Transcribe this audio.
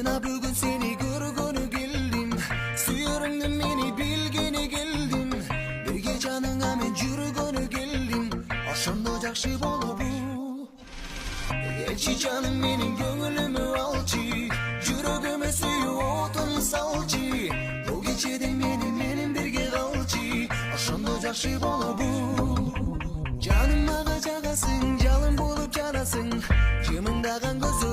Mına bugün seni görgönü geldim, suyarыңды meni bilgeni geldim. Birge janыңа men жүргөнü geldim, ошондо жакшы болобу. Elçi canım menin gönlümü alçı, жүрөгүмө сүйүү отун салчы. Бул кечеде менин бирге калчы, ошондо жакшы болобу. Жаным мага жагасың, жалын болуп жанасың, жымыңдаган көзү